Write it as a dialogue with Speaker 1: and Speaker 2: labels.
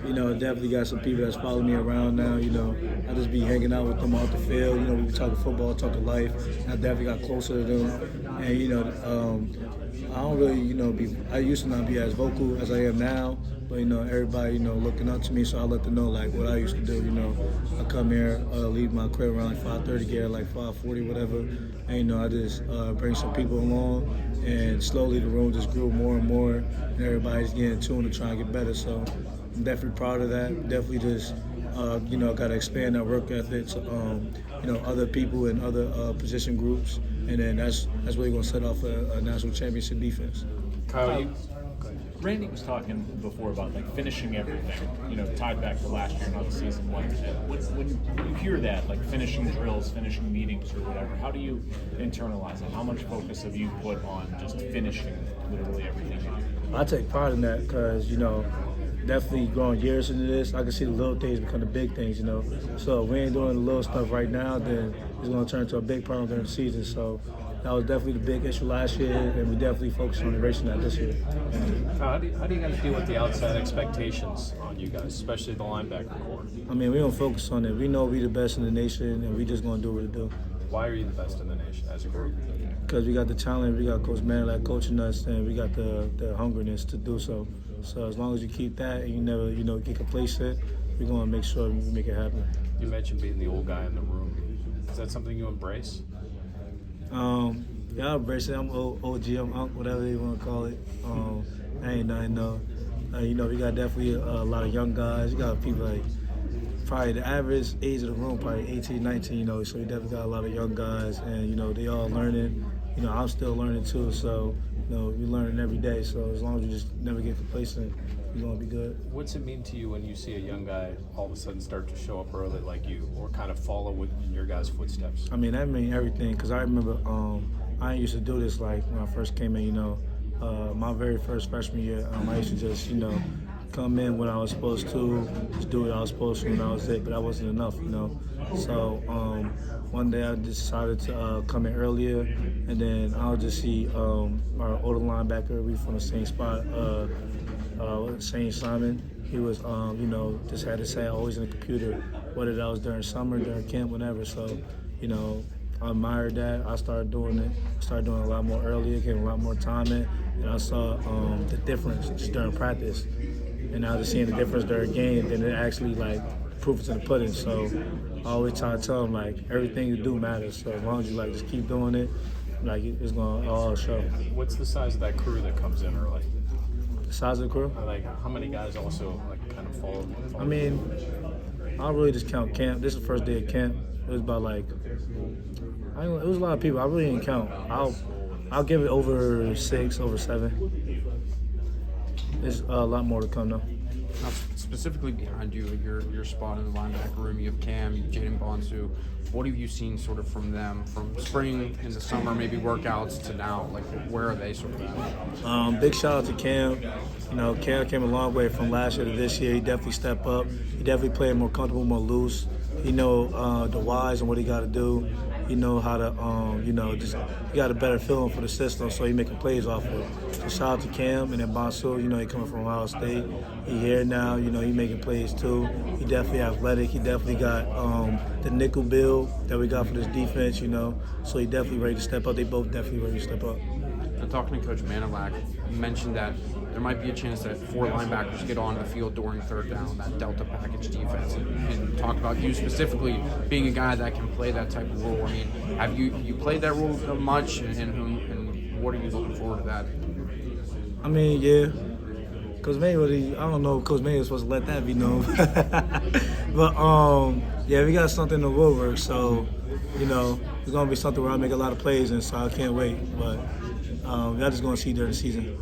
Speaker 1: Definitely got some people that's following me around now. I just be hanging out with them off the field. We be talking football, talking life. I definitely got closer to them. And, I don't really, I used to not be as vocal as I am now. But, everybody, looking up to me, so I let them know, like, what I used to do. I come here, leave my crib around like 5:30, get like 5:40, whatever. And, I just bring some people along. And slowly the room just grew more and more. And everybody's getting tuned to try and get better. So I'm definitely proud of that. Definitely just, got to expand our work ethic to, other people in other position groups. And then that's really going to set off a national championship defense.
Speaker 2: Kyle, Randy was talking before about like finishing everything, tied back to last year, not the season one. When you hear that, like finishing drills, finishing meetings, or whatever, how do you internalize it? How much focus have you put on just finishing literally everything?
Speaker 1: I take pride in that because, definitely growing years into this, I can see the little things become the big things, So if we ain't doing the little stuff right now, then it's going to turn into a big problem during the season. So that was definitely the big issue last year, and we definitely focused on erasing that this year.
Speaker 3: How do you guys deal with the outside expectations on you guys, especially the linebacker core?
Speaker 1: We don't focus on it. We know we the best in the nation, and we just going to do what we do.
Speaker 3: Why are you the best in the nation as a group?
Speaker 1: Because we got the talent, we got Coach Manlak coaching us, and we got the hungriness to do so. So as long as you keep that and you never, get complacent, we're going to make sure we make it happen.
Speaker 3: You mentioned being the old guy in the room. Is that something you embrace?
Speaker 1: Yeah, I embrace it. I'm OG, I'm Unc, whatever you want to call it. I ain't nothing, no. We got definitely a lot of young guys. You got people like probably the average age of the room, probably 18, 19, so we definitely got a lot of young guys, and, they all learning. I'm still learning too, so, we're learning every day. So as long as you just never get complacent, you're going to be good.
Speaker 3: What's it mean to you when you see a young guy all of a sudden start to show up early like you, or kind of follow in your guys' footsteps?
Speaker 1: That means everything, because I remember I used to do this like when I first came in, my very first freshman year. I used to just, come in when I was supposed to, just do what I was supposed to when I was it, but that wasn't enough, So one day I decided to come in earlier, and then I'll just see our older linebacker, we from the same spot, Shane Simon. He was, just had his head always in the computer, whether that was during summer, during camp, whenever. So, I admired that. I started doing it. I started doing it a lot more earlier, getting a lot more time in, and I saw the difference just during practice. And now just seeing the difference during game, then it actually proof is in the pudding. So I always try to tell them everything you do matters. So as long as you just keep doing it, it's gonna all show.
Speaker 3: What's the size of that crew that comes in early?
Speaker 1: The size of the crew?
Speaker 3: How many guys also kind of follow?
Speaker 1: I'll really just count camp. This is the first day of camp. It was about it was a lot of people. I really didn't count. I'll give it over 6, over 7. There's a lot more to come though.
Speaker 4: Now, specifically behind you, your spot in the linebacker room, you have Cam, you have Jaden Bonsu. What have you seen sort of from them, from spring into summer, maybe workouts to now? Where are they sort of at?
Speaker 1: Big shout out to Cam. Cam came a long way from last year to this year. He definitely stepped up. He definitely played more comfortable, more loose. He know the whys and what he got to do. He know how to, he got a better feeling for the system, so he making plays off of it. So shout out to Cam, and then Bonsu, he coming from Ohio State. He here now, he making plays too. He definitely athletic. He definitely got the nickel build that we got for this defense, so he definitely ready to step up. They both definitely ready to step up.
Speaker 4: And talking to Coach Manilak, you mentioned that there might be a chance that 4 linebackers get on the field during third down, that delta package defense, and talk about you specifically being a guy that can play that type of role. Have you played that role much, and what are you looking forward to that?
Speaker 1: Yeah. Coach May, I don't know if Coach May was supposed to let that be known. But, yeah, we got something in the woodwork, so, it's going to be something where I make a lot of plays, and so I can't wait. But y'all just going to see during the season.